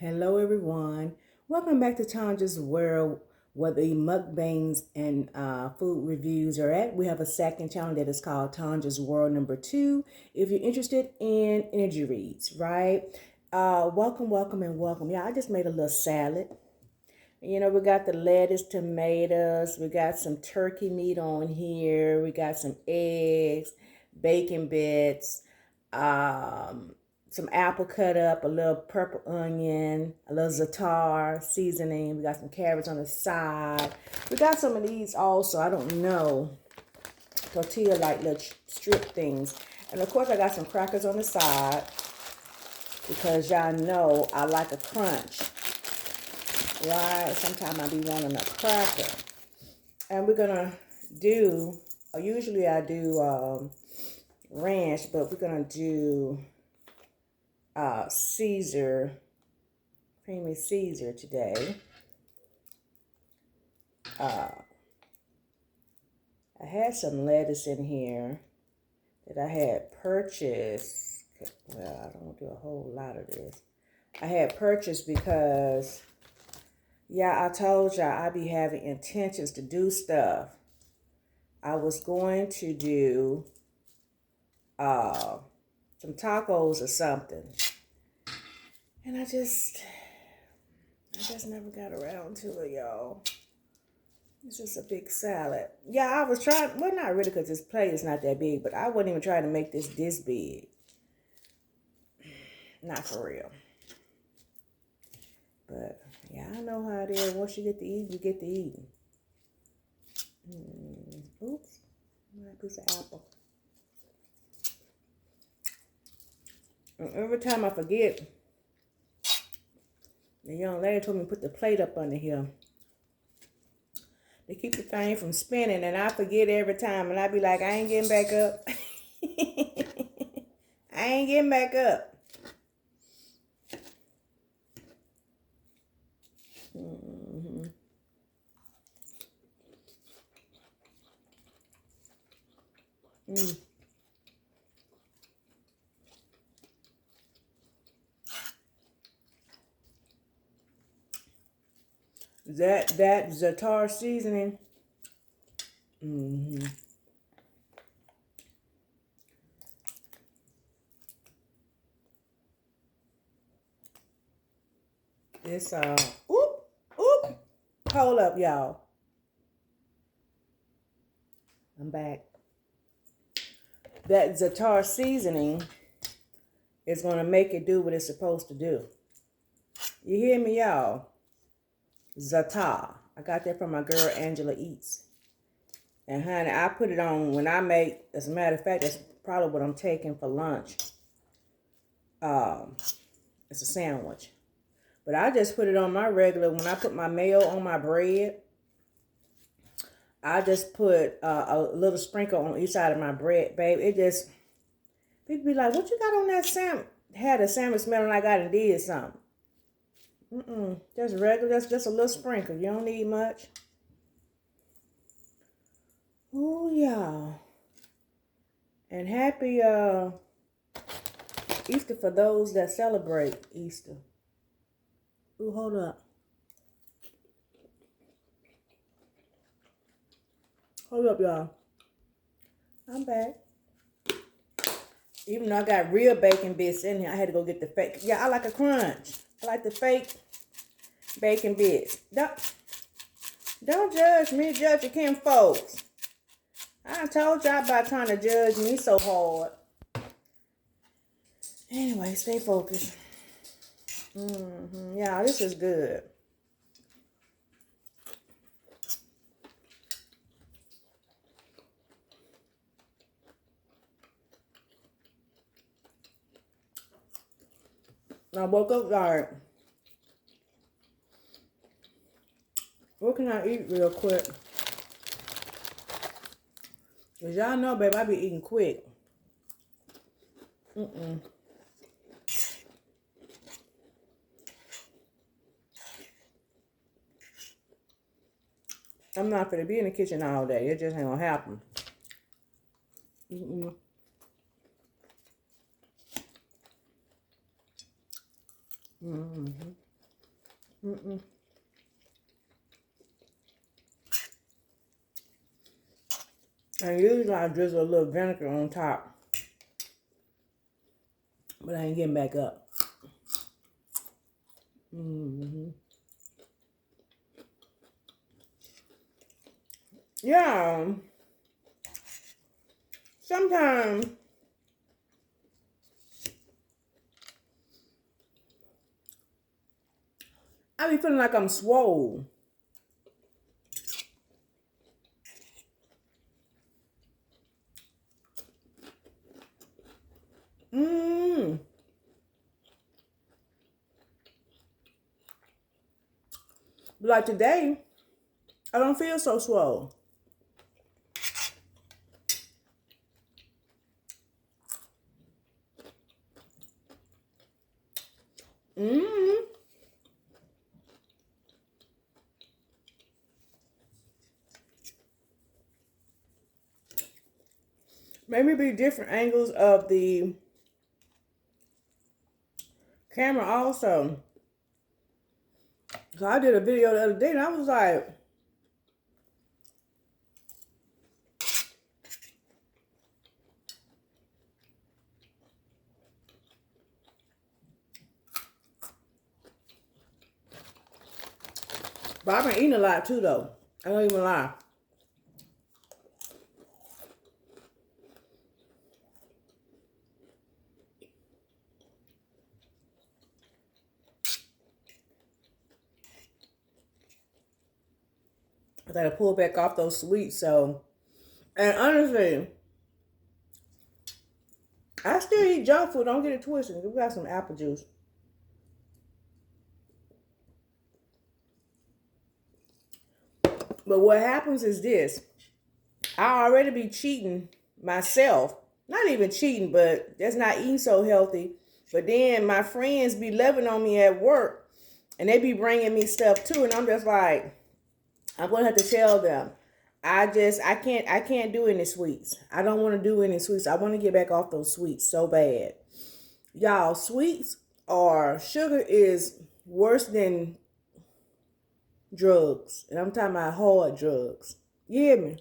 Hello, everyone. Welcome back to Tanja's World, where the mukbangs and food reviews are at. We have a second channel that is called Tanja's World number 2. If you're interested in energy reads, right? Welcome, welcome, and welcome. Yeah, I just made a little salad. You know, we got the lettuce, tomatoes, we got some turkey meat on here, we got some eggs, bacon bits, um, some apple cut up, a little purple onion, a little za'atar seasoning. We got some carrots on the side. We got some of these also, I don't know, tortilla like little strip things. And of course I got some crackers on the side because y'all know I like a crunch. Right, sometimes I be wanting a cracker. And we're gonna do, usually I do ranch, but we're gonna do Caesar, creamy Caesar today. I had some lettuce in here that I had purchased. Well, I don't do a whole lot of this. I had purchased because, yeah, I told y'all I be having intentions to do stuff. I was going to do some tacos or something. And I just never got around to it, y'all. It's just a big salad. Yeah, I was trying, well, not really because this plate is not that big, but I wasn't even trying to make this big. Not for real. But, yeah, I know how it is. Once you get to eat, you get to eat. Oops. A piece of apple. And every time I forget, the young lady told me to put the plate up under here. They keep the thing from spinning, and I forget every time. And I be like, I ain't getting back up. I ain't getting back up. That za'atar seasoning. It's oop. Hold up, y'all. I'm back. That za'atar seasoning is gonna make it do what it's supposed to do. You hear me, y'all? Za'atar. I got that from my girl Angela Eats. And honey, I put it on when I make, as a matter of fact, that's probably what I'm taking for lunch. It's a sandwich. But I just put it on my regular, when I put my mayo on my bread, I just put a little sprinkle on each side of my bread, babe. It just, people be like, what you got on that sandwich? Had a sandwich smelling like I done did something. Just regular, just a little sprinkle. You don't need much. Oh, yeah. And happy Easter for those that celebrate Easter. Ooh, hold up. Hold up, y'all. I'm back. Even though I got real bacon bits in here, I had to go get the fake. Yeah, I like a crunch. I like the fake bacon bits. Don't judge me, judge your kin folks. I told y'all about trying to judge me so hard. Anyway, stay focused. Yeah, this is good. I woke up like, what can I eat real quick? Cause y'all know, babe, I be eating quick. I'm not gonna be in the kitchen all day. It just ain't gonna happen. And usually I drizzle a little vinegar on top. But I ain't getting back up. Yeah. Sometimes I be feeling like I'm swole. Like today, I don't feel so swole. Maybe be different angles of the camera also. So I did a video the other day and I was like, but I've been eating a lot too though. I don't even lie. I gotta pull back off those sweets. So, and honestly, I still eat junk food. Don't get it twisted. We got some apple juice. But what happens is this. I already be cheating myself. Not even cheating, but that's not eating so healthy. But then my friends be loving on me at work. And they be bringing me stuff too. And I'm just like, I'm going to have to tell them. I can't do any sweets. I don't want to do any sweets. I want to get back off those sweets so bad. Y'all, sweets or sugar is worse than drugs. And I'm talking about hard drugs. You hear me?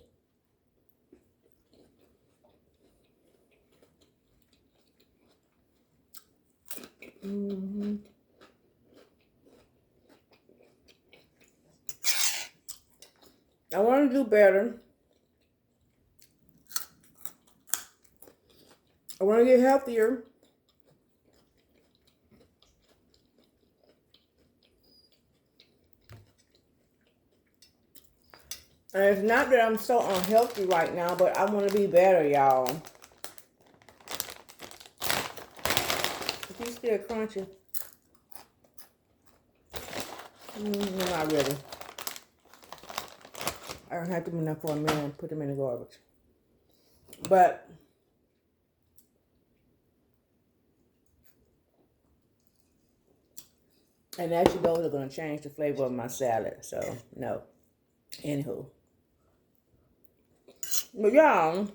I want to do better. I want to get healthier. And it's not that I'm so unhealthy right now, but I want to be better, y'all. He's still crunchy. Not really. I don't have them enough for a minute and put them in the garbage. But and actually those are going to change the flavor of my salad. So, no. Anywho. But y'all,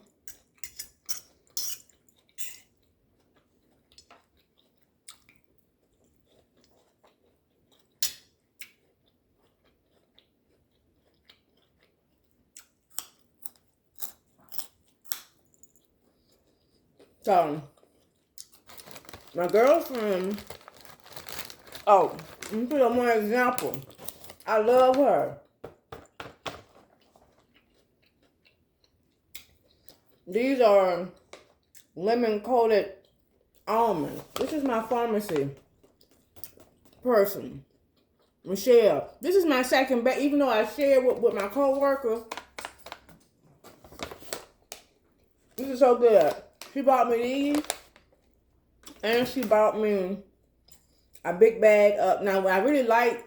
so my girlfriend, oh, let me put up one example. I love her. These are lemon coated almonds. This is my pharmacy person, Michelle. This is my second bag, even though I share with my co-worker. This is so good. She bought me these, and she bought me a big bag of, now I really like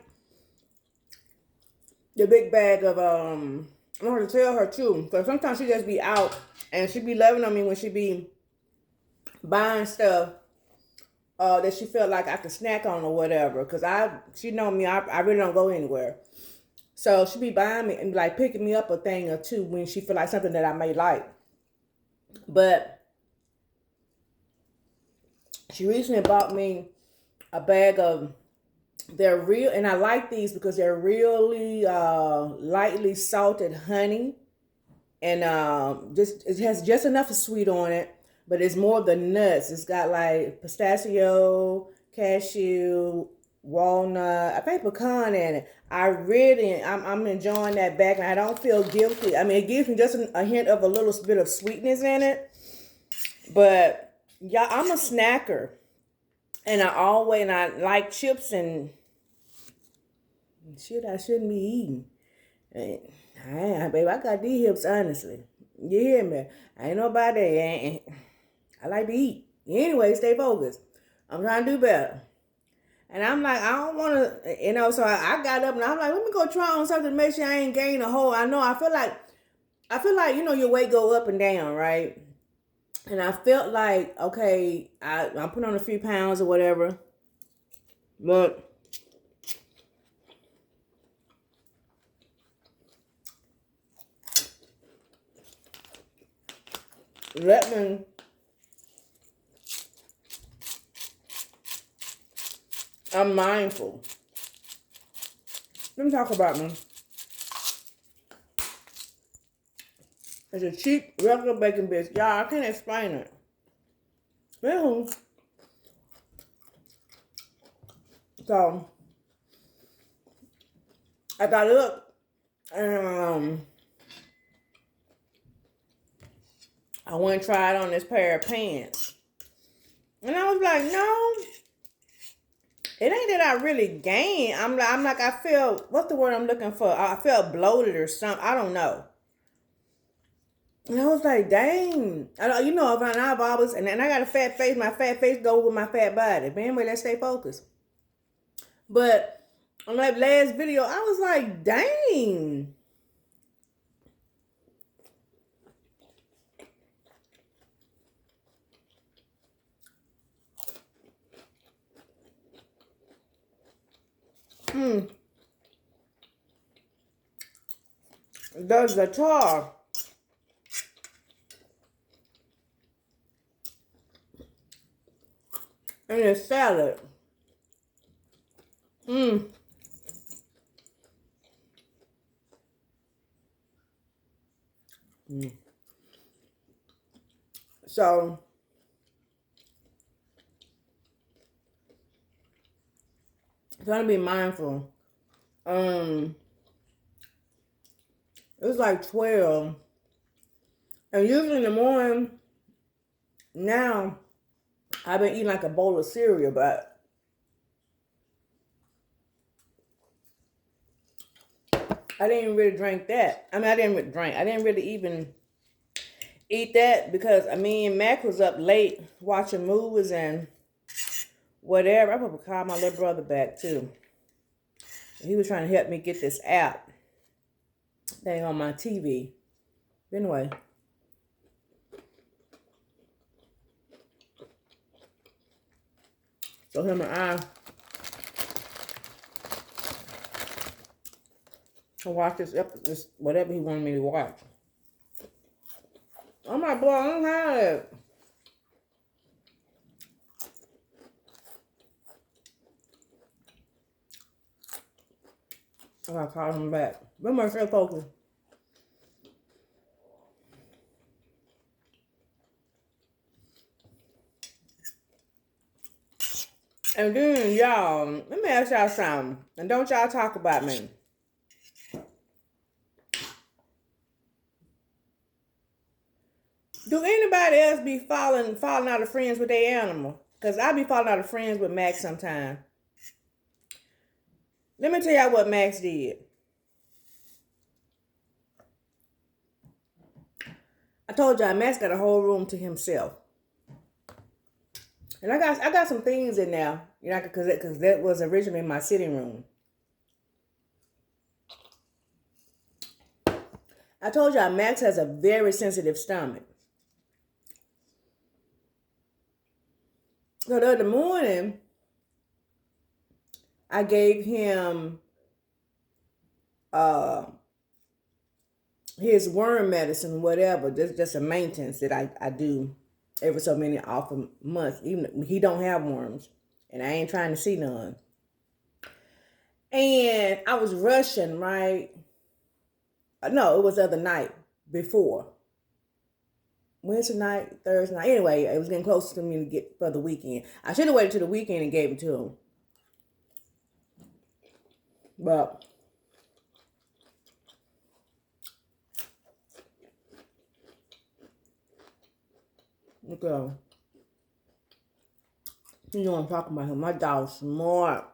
the big bag of, I'm going to tell her too, because sometimes she just be out, and she be loving on me when she be buying stuff that she felt like I could snack on or whatever, because she know me, I really don't go anywhere. So she be buying me and like picking me up a thing or two when she feel like something that I may like. But she recently bought me a bag of They're real, and I like these because they're really lightly salted honey, and just it has just enough of sweet on it, but it's more of the nuts. It's got like pistachio, cashew, walnut, I think pecan in it. I'm enjoying that back, and I don't feel guilty. I mean, it gives me just a hint of a little bit of sweetness in it, but yeah, I'm a snacker, and I like chips and shit I shouldn't be eating. Baby, I got these hips, honestly. You hear me? I ain't nobody. I like to eat. Anyway, stay focused. I'm trying to do better. And I'm like, I don't want to, so I got up and I'm like, let me go try on something to make sure I ain't gain a whole. I feel like, your weight go up and down, right? And I felt like, okay, I put on a few pounds or whatever. But let me I'm mindful. Let me talk about me. It's a cheap, regular bacon biscuit. Y'all, I can't explain it. Anywho, so I got up and I went and tried on this pair of pants. And I was like, no, it ain't that I really gained. I'm like, I feel, what's the word I'm looking for? I felt bloated or something. I don't know. And I was like, dang. I've always, and I got a fat face. My fat face goes with my fat body. But anyway, let's stay focused. But on that last video, I was like, dang. The guitar. And the salad. So, trying to be mindful. It was like 12. And usually in the morning, now, I've been eating like a bowl of cereal, but I didn't really drink that. I mean, I didn't really even eat that because me and Mac was up late watching movies and whatever. I probably called my little brother back too. He was trying to help me get this app thing on my TV. Anyway. So him and I watch this whatever he wanted me to watch. I'm like, boy, I don't have it. I gotta call him back. Remember, stay focused. And then, y'all, let me ask y'all something. And don't y'all talk about me. Do anybody else be falling out of friends with their animal? Because I be falling out of friends with Max sometimes. Let me tell y'all what Max did. I told y'all Max got a whole room to himself. And I got some things in there, because that was originally my sitting room. I told y'all Max has a very sensitive stomach. So the other morning, I gave him his worm medicine, whatever. Just a maintenance that I do every so many off a month. Even he don't have worms, and I ain't trying to see none. And I was rushing, right? No, it was the other night before. Wednesday night, Thursday night. Anyway, it was getting close to me to get for the weekend. I should have waited till the weekend and gave it to him. But okay. You know what I'm talking about him. My dog's smart.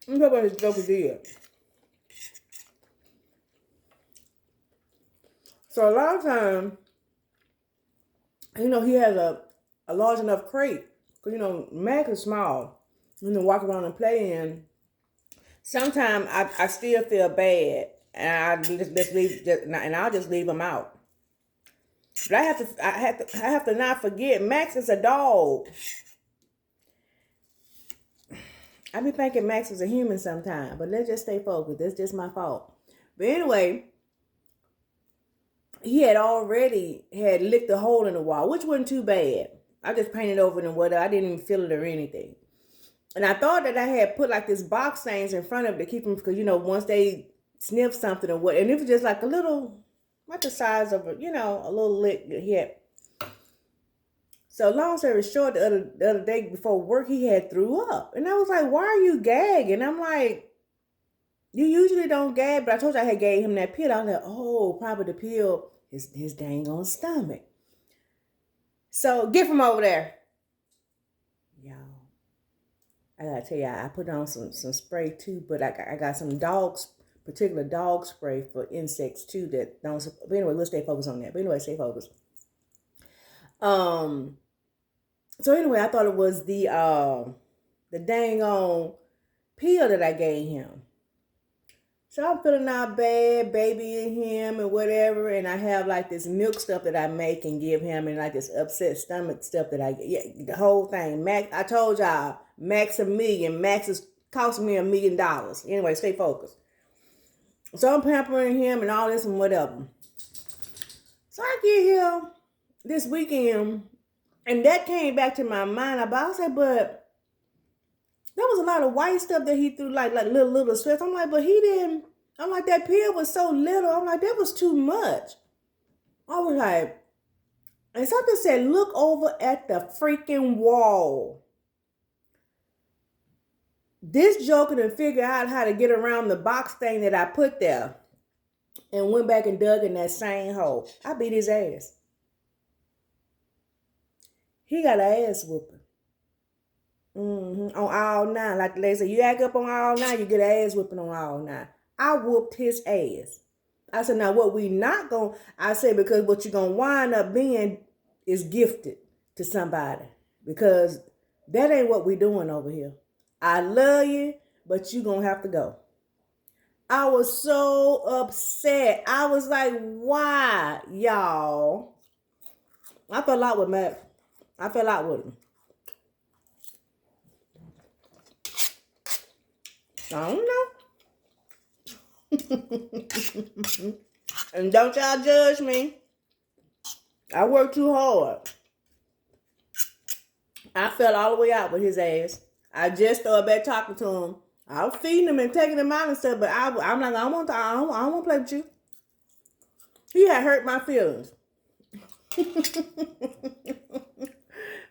I'm talking about his joke did. So a lot of times, he has a large enough crate. Because, Mac is small. Walk around and play in. Sometimes I still feel bad. And I'll just leave him out. But I have to not forget, Max is a dog. I be thinking Max is a human sometimes, but let's just stay focused. That's just my fault. But anyway, he had already licked a hole in the wall, which wasn't too bad. I just painted over it and whatever. I didn't even feel it or anything. And I thought that I had put like this box stains in front of it to keep them, because once they sniff something or what, and it was just like a little, like the size of a little lick that he had. So long story short, the other day before work, he had threw up. And I was like, why are you gagging? I'm like, you usually don't gag, but I told you I had gave him that pill. I was like, oh, probably the pill is his dang on stomach. So get from over there. Y'all, I gotta tell you, I put on some spray too, but I got some particular dog spray for insects too that don't. But anyway, let's stay focused on that. But anyway, stay focused. So anyway, I thought it was the dang on pill that I gave him. So I'm feeling not bad, babying him and whatever, and I have like this milk stuff that I make and give him, and like this upset stomach stuff that the whole thing. Max, I told y'all, Max $1 million. Max is costing me $1 million. Anyway, stay focused. So I'm pampering him and all this and whatever. So I get here this weekend, and that came back to my mind. I said, but there was a lot of white stuff that he threw, like little sweats. I'm like, but he didn't. I'm like, that pill was so little. I'm like, that was too much. I was like, and something said, look over at the freaking wall. This joker done figured out how to get around the box thing that I put there, and went back and dug in that same hole. I beat his ass. He got an ass whooping. On all 9. Like the lady said, you act up on all 9, you get an ass whipping on all 9. I whooped his ass. I said, now what we not going to, I said, because what you're going to wind up being is gifted to somebody. Because that ain't what we doing over here. I love you, but you going to have to go. I was so upset. I was like, why, y'all? I fell out with Matt. I fell out with him. I don't know. And don't y'all judge me. I worked too hard. I fell all the way out with his ass. I just started back talking to him. I was feeding him and taking him out and stuff, but I'm like, I don't want to play with you. He had hurt my feelings.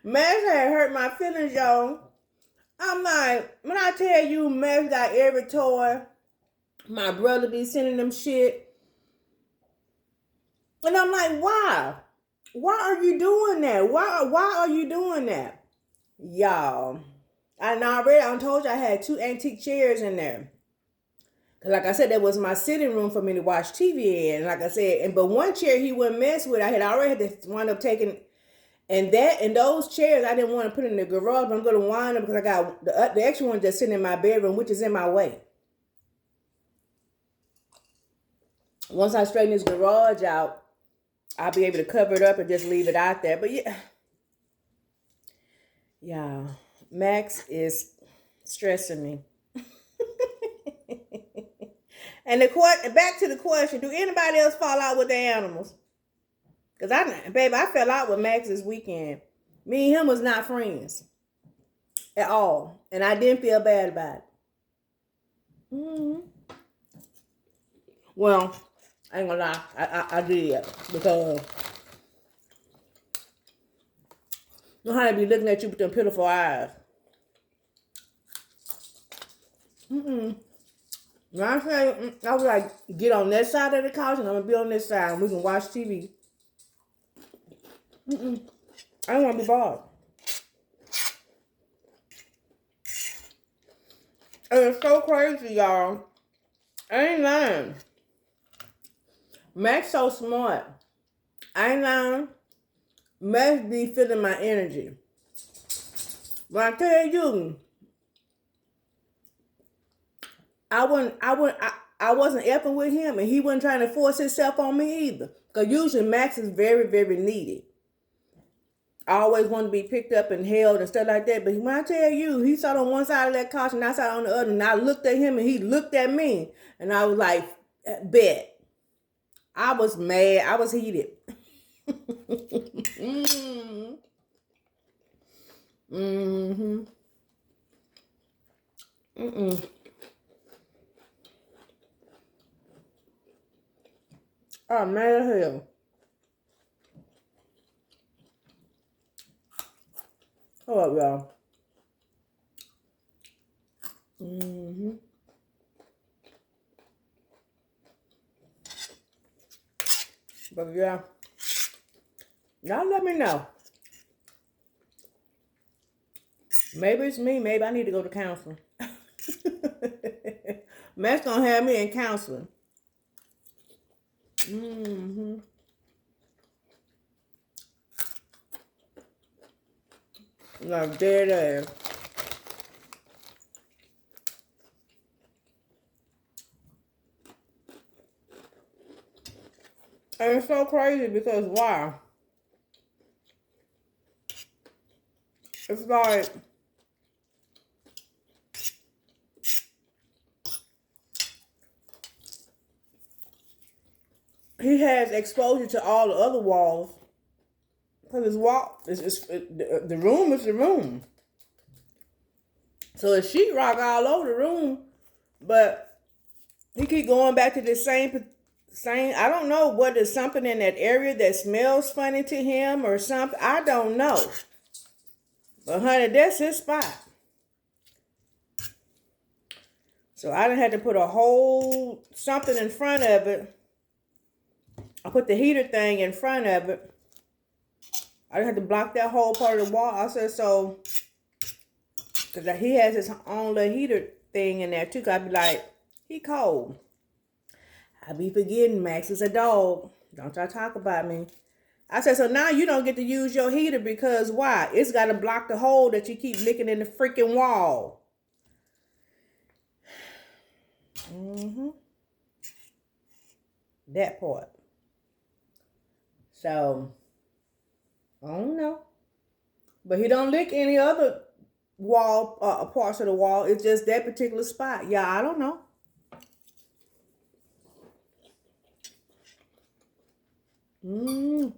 Max had hurt my feelings, y'all. I'm like, when I tell you, Max got every toy, my brother be sending them shit. And I'm like, why? Why are you doing that? Why are you doing that? Y'all, I told you I had 2 antique chairs in there. Cause like I said, that was my sitting room for me to watch TV in. And like I said, but one chair he wouldn't mess with. I had already had to wind up taking. And those chairs, I didn't want to put in the garage, but I'm going to wind up because I got the extra one just sitting in my bedroom, which is in my way. Once I straighten this garage out, I'll be able to cover it up and just leave it out there. But yeah, Max is stressing me. And back to the question, do anybody else fall out with their animals? Because I fell out with Max this weekend. Me and him was not friends at all. And I didn't feel bad about it. Mm-hmm. Well, I ain't gonna lie, I did because you know how they be looking at you with them pitiful eyes. Mm-mm. When I say, I was like, get on that side of the couch and I'm gonna be on this side and we can watch TV. Mm-mm. I don't want to be bothered. And it's so crazy, y'all. I ain't lying. Max so smart. I ain't lying. Max be feeling my energy. When I tell you, I wasn't effing with him, and he wasn't trying to force himself on me either. Cause usually Max is very, very needy. I always want to be picked up and held and stuff like that. But when I tell you, he sat on one side of that couch and I sat on the other, and I looked at him and he looked at me, and I was like, bet. I was mad. I was heated. Mm-hmm. Mm-hmm. Mm-mm. I'm mad as hell. Hold up, y'all. Mm-hmm. But yeah, y'all let me know. Maybe it's me. Maybe I need to go to counseling. Matt's gonna have me in counseling. Mm-hmm. Like dead ass. And it's so crazy because why? It's like he has exposure to all the other walls. Because his wall, the room is the room. So it's sheetrock all over the room. But he keep going back to the same. I don't know what is something in that area that smells funny to him or something. I don't know. But honey, that's his spot. So I done had to put a whole something in front of it. I put the heater thing in front of it. I done had to block that whole part of the wall. I said so, because he has his own little heater thing in there too. Cause I be like, he cold. I be forgetting Max is a dog. Don't y'all talk about me. I said, so now you don't get to use your heater because why? It's got to block the hole that you keep licking in the freaking wall. Mm-hmm. That part. So, I don't know. But he don't lick any other wall, parts of the wall. It's just that particular spot. Yeah, I don't know. Mm.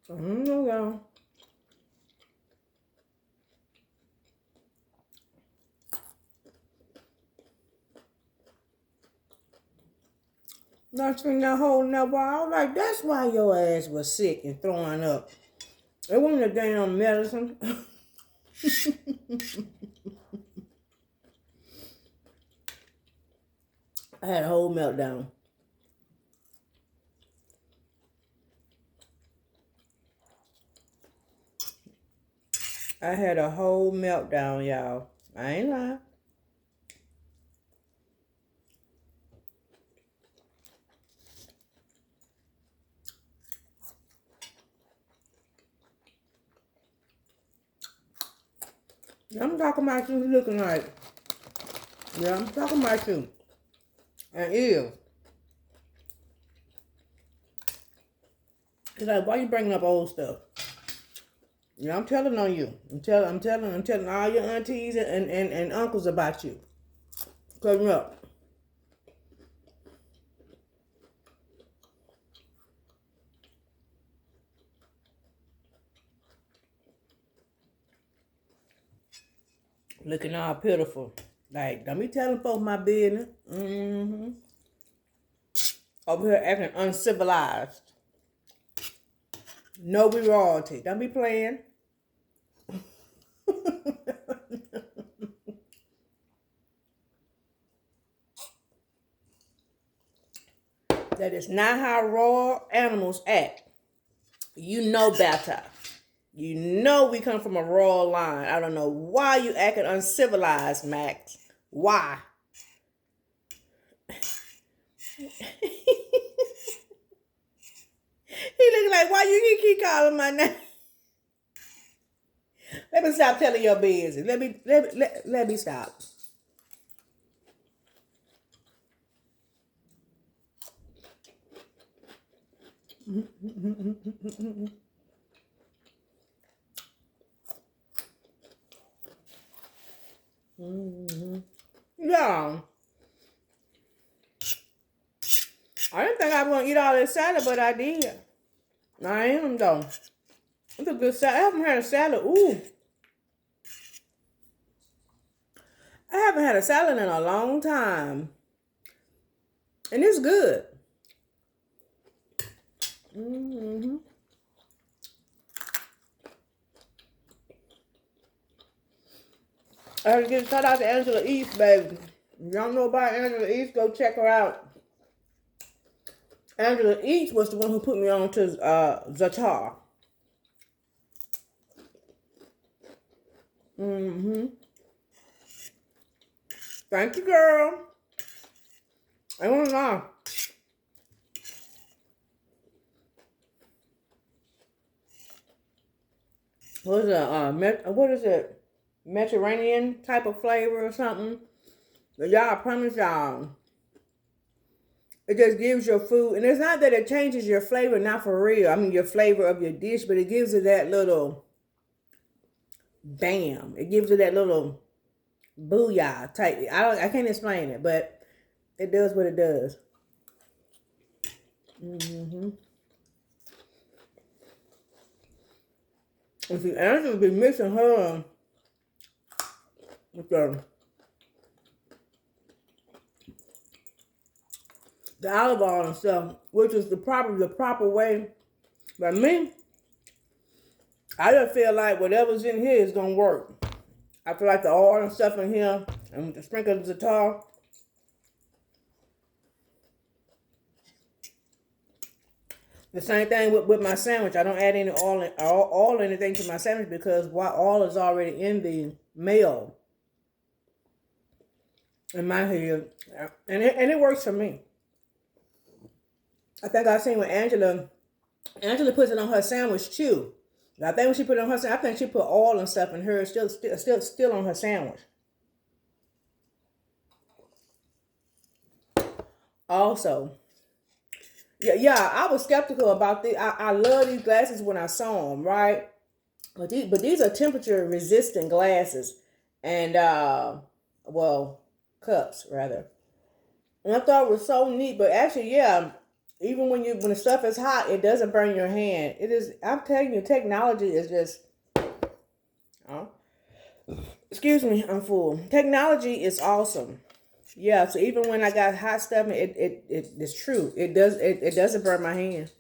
Yeah. Not in that hole in that wall. I was like, that's why your ass was sick and throwing up. It wasn't a damn medicine. I had a whole meltdown. I had a whole meltdown, y'all. I ain't lying. I'm talking about you looking like. Yeah, I'm talking about you. And ew. It's like, why you bringing up old stuff? Yeah, I'm telling on you. I'm telling all your aunties and uncles about you. Cutting up. Looking all pitiful. Like, don't be telling folks my business. Over here acting uncivilized. No, we royalty. Don't be playing. That is not how royal animals act. You know better. You know we come from a royal line. I don't know why you acting uncivilized, Max. Why? He looking like, why you keep calling my name? Let me stop telling your business. Let me stop. Yeah. I didn't think I was gonna eat all this salad, but I did. I am though. It's a good salad. I haven't had a salad. Ooh. I haven't had a salad in a long time. And it's good. I have to give a shout out to Angela East, baby. If you don't know about Angela East, go check her out. Angela East was the one who put me on to Zatar. Thank you, girl. I want to know. What is it? Mediterranean type of flavor or something? But y'all, I promise y'all, it just gives your food, and it's not that it changes your flavor, not for real. I mean, your flavor of your dish, but it gives it that little bam. It gives it that little booyah type. I can't explain it, but it does what it does. And see, Angela be mixing her with the olive oil and stuff, which is the proper way. But me, I just feel like whatever's in here is gonna work. I feel like the oil and stuff in here, and the sprinkle of the tar. The same thing with my sandwich. I don't add any oil or anything to my sandwich because oil is already in the mayo. In my head, and it works for me. I think I've seen with Angela puts it on her sandwich too. I think when she put it on her sandwich, I think she put oil and stuff in hers still on her sandwich. Also, yeah, I was skeptical about this. I love these glasses when I saw them, right? But these are temperature resistant glasses, and well, cups rather. And I thought it was so neat, but actually, yeah, even when the stuff is hot, it doesn't burn your hand. It is. I'm telling you, technology is just. Oh, excuse me, I'm full. Technology is awesome. Yeah, so even when I got hot stuff, it's true. It doesn't burn my hand.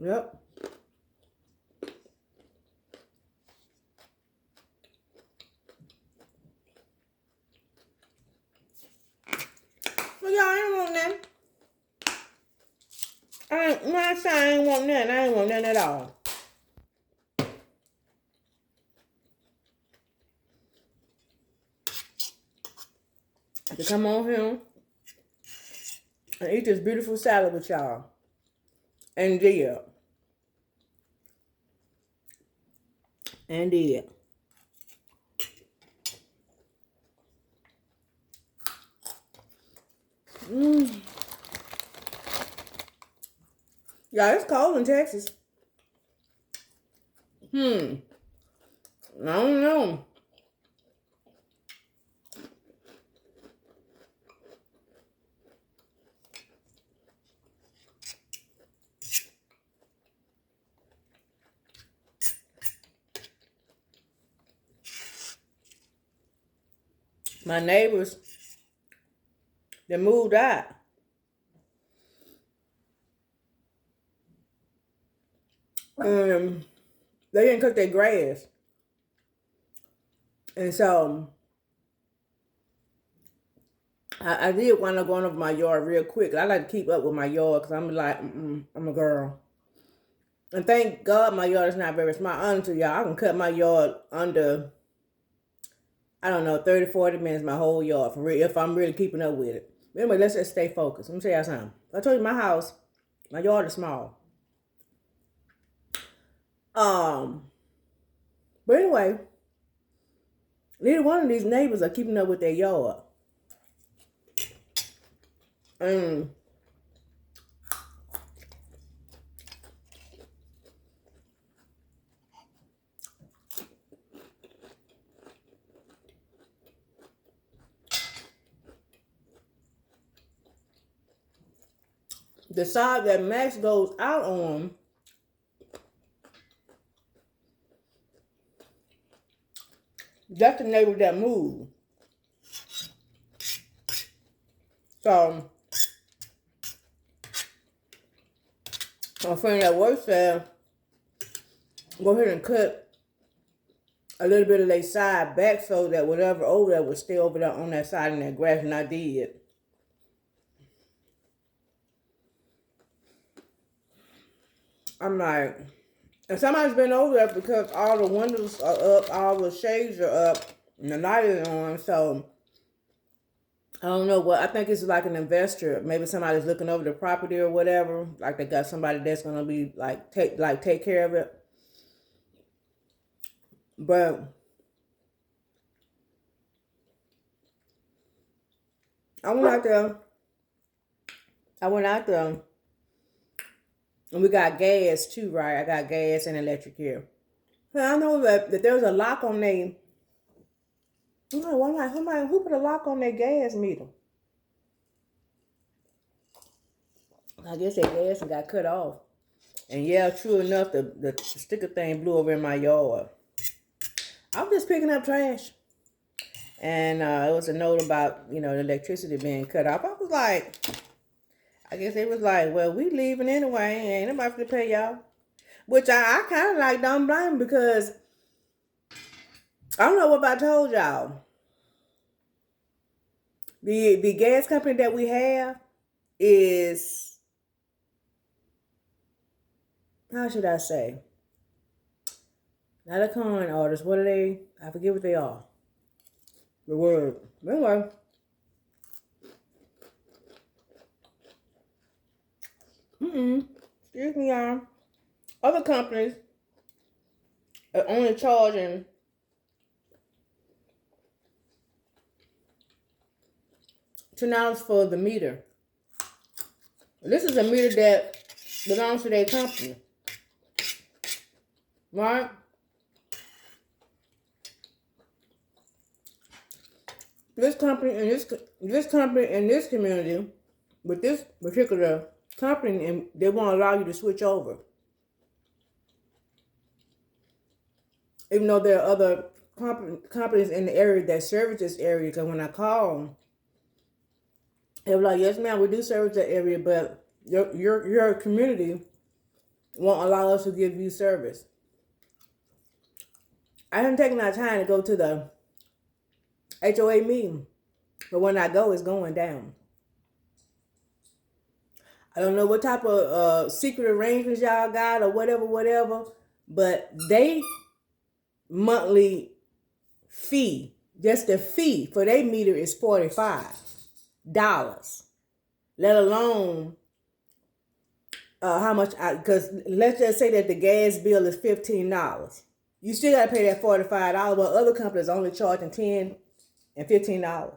Yep. Well, y'all ain't want nothing. When I say I ain't want nothing, I ain't want nothing at all. To come on here and eat this beautiful salad with y'all. And yeah. And yeah. Yeah, it's cold in Texas. I don't know. My neighbors, they moved out. They didn't cut their grass. And so I did wind up going over my yard real quick. I like to keep up with my yard because I'm like, I'm a girl. And thank God my yard is not very small. Honestly, y'all, I can cut my yard under, I don't know, 30, 40 minutes, my whole yard, for real, if I'm really keeping up with it. But anyway, let's just stay focused. Let me tell y'all something. I told you my house, my yard is small. But anyway, neither one of these neighbors are keeping up with their yard. The side that Max goes out on, that's the neighbor that moved. So, my friend at work said, go ahead and cut a little bit of their side back so that whatever over there would stay over there on that side in that grass, and I did. I'm like, and somebody's been over there because all the windows are up, all the shades are up, and the light is on, so I don't know what. I think it's like an investor. Maybe somebody's looking over the property or whatever. Like they got somebody that's gonna be take care of it. But I went out there. And we got gas too, right? I got gas and electric here. I know that there was a lock on their. I'm like, who put a lock on their gas meter? I guess that gas got cut off. And yeah, true enough, the sticker thing blew over in my yard. I was just picking up trash. And it was a note about, the electricity being cut off. I was like, I guess they was like, well, we leaving anyway. Ain't nobody to pay y'all. Which I kind of like don't blame because I don't know what I told y'all. The gas company that we have is, how should I say? Not a con artist. What are they? I forget what they are. The word. Anyway. Excuse me, y'all. Other companies are only charging $2 for the meter. This is a meter that belongs to their company, right? This company and this community, with this particular company, and they won't allow you to switch over. Even though there are other companies in the area that service this area, because when I call them, they were like, yes, ma'am, we do service that area, but your community won't allow us to give you service. I haven't taken my time to go to the HOA meeting, but when I go, it's going down. I don't know what type of secret arrangements y'all got or whatever, but they monthly fee, just the fee for their meter is $45. Let alone how much, because let's just say that the gas bill is $15. You still got to pay that $45, but other companies are only charging $10 and $15.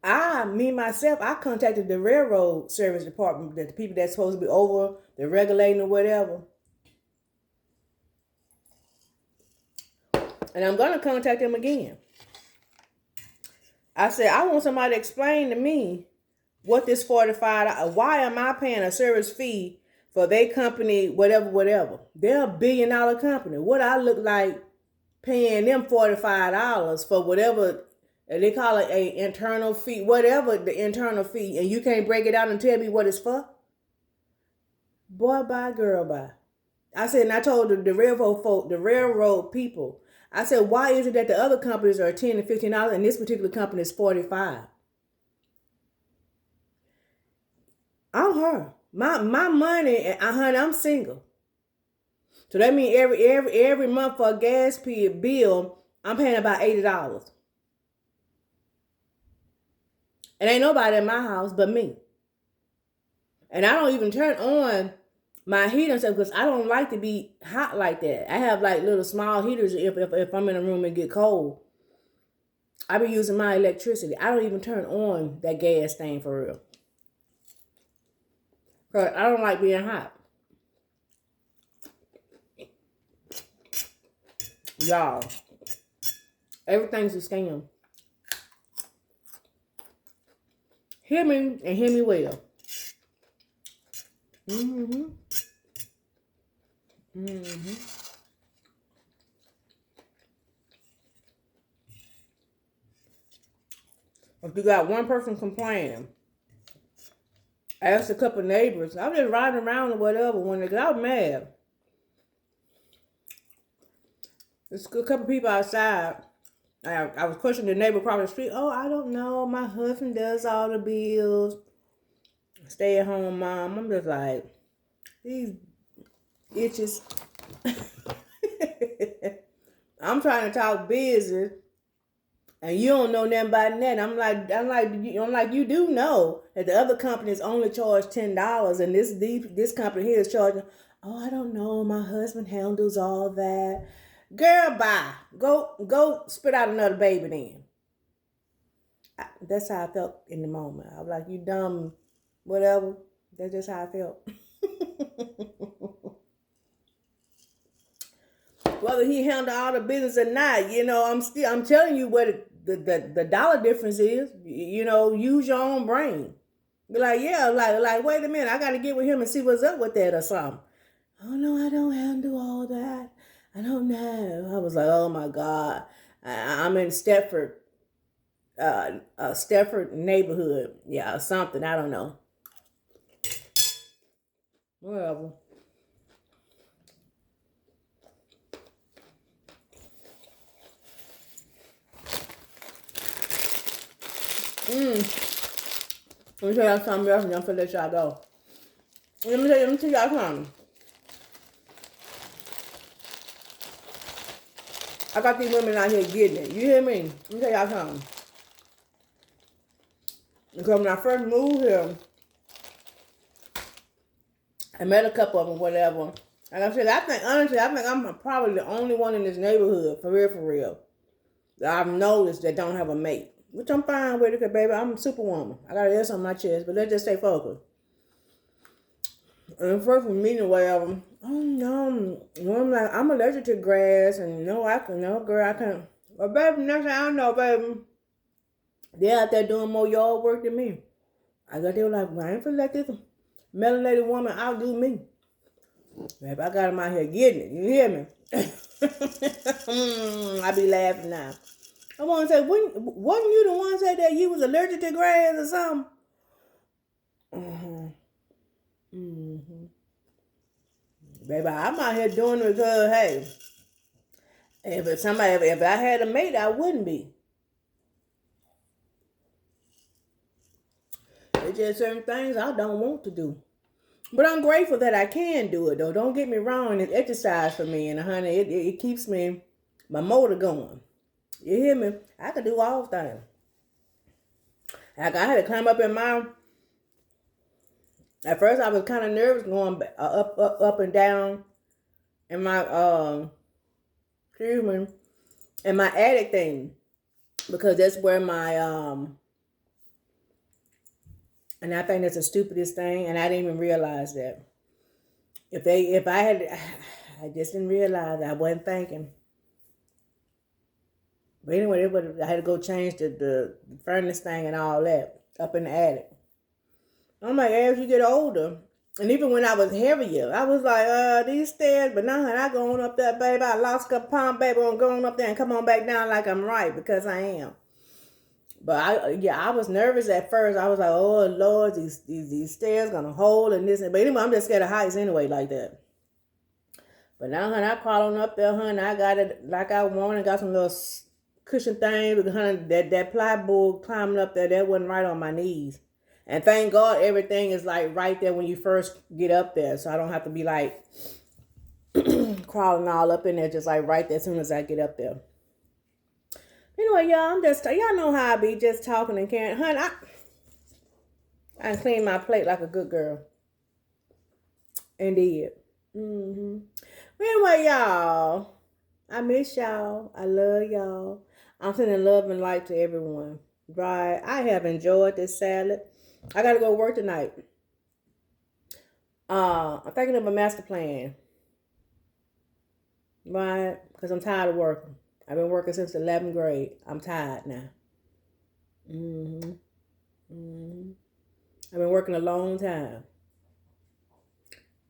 I contacted the railroad service department, the people that's supposed to be over the regulating or whatever. And I'm going to contact them again. I said, I want somebody to explain to me what this $45, why am I paying a service fee for their company, whatever. They're $1 billion company. What I look like paying them $45 for whatever they call it, a internal fee, whatever the internal fee, and you can't break it out and tell me what it's for? Boy, bye, girl, bye. I said, and I told the railroad folk, the railroad people, I said, why is it that the other companies are $10 and $15 and this particular company is $45? I'm her. My money, honey, I'm single. So that means every month for a gas bill, I'm paying about $80. And ain't nobody in my house but me. And I don't even turn on my heater and stuff because I don't like to be hot like that. I have like little small heaters if I'm in a room and get cold. I be using my electricity. I don't even turn on that gas thing for real. Because I don't like being hot. Y'all, everything's a scam. Hear me and hear me well. If you got one person complaining, I asked a couple neighbors. I was just riding around or whatever when they got mad. There's a couple people outside. I was questioning the neighbor across the street. Oh, I don't know. My husband does all the bills. Stay at home mom. I'm just like, these itches. I'm trying to talk business, and you don't know nothing about that. I'm like, you do know that the other companies only charge $10, and this company here is charging. Oh, I don't know. My husband handles all that. Girl, bye. Go spit out another baby then. That's how I felt in the moment. I was like, you dumb, whatever. That's just how I felt. Whether he handled all the business or not, I'm telling you what the dollar difference is. Use your own brain. Be like, yeah, like, wait a minute, I got to get with him and see what's up with that or something. Oh no, I don't handle all that. I don't know. I was like, oh my God. I'm in Stepford neighborhood. Yeah, something. I don't know. Whatever. Let me tell y'all something else and I'm gonna let y'all go. Let me tell y'all something. I got these women out here getting it. You hear me? Let me tell y'all something. Because when I first moved here, I met a couple of them, whatever. Like I said, honestly, I think I'm probably the only one in this neighborhood, for real, that I've noticed that don't have a mate. Which I'm fine with it, because, baby, I'm a superwoman. I got this on my chest, but let's just stay focused. And first we meeting whatever. Oh no, I'm like, I'm allergic to grass, and no, girl, I can't. But baby, next thing I know, baby, they're out there doing more yard work than me. I got there like, well, I ain't finna let this melanated woman outdo me. Baby, I got them out here getting it. You hear me? I be laughing now. I want to say, wasn't you the one say that you was allergic to grass or something? Baby, I'm out here doing it because, hey, if I had a mate, I wouldn't be. There's just certain things I don't want to do. But I'm grateful that I can do it, though. Don't get me wrong. It's exercise for me, and honey, it keeps my motor going. You hear me? I can do all things. Like I had to climb up at first I was kind of nervous going up and down in my, in my attic thing. Because that's where and I think that's the stupidest thing, and I didn't even realize that. I just didn't realize, I wasn't thinking. But anyway, I had to go change the furnace thing and all that up in the attic. I'm like, as you get older, And even when I was heavier, I was like, these stairs, but now I going up there, baby. I lost a couple pounds, baby. I'm going up there and come on back down like I'm right because I am. But I was nervous at first. I was like, oh Lord, these stairs gonna hold and this. But anyway, I'm just scared of heights anyway, like that. But now, honey, I crawl on up there, honey. I got it like I wanted. Got some little cushion thing, but honey, that plywood climbing up there, that wasn't right on my knees. And thank God everything is like right there when you first get up there, so I don't have to be like crawling all up in there, just like right there as soon as I get up there. Anyway, y'all, y'all know how I be just talking and can't, honey. I clean my plate like a good girl, and did. Anyway, y'all, I miss y'all. I love y'all. I'm sending love and light to everyone. Right? I have enjoyed this salad. I gotta go work tonight. I'm thinking of a master plan. Right? Because I'm tired of working. I've been working since 11th grade. I'm tired now. Mm-hmm. Mm-hmm. I've been working a long time.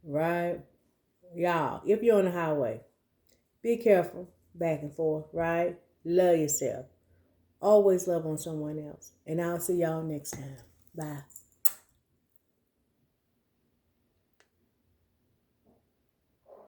Right? Y'all, if you're on the highway, be careful back and forth, right? Love yourself. Always love on someone else. And I'll see y'all next time. Bye.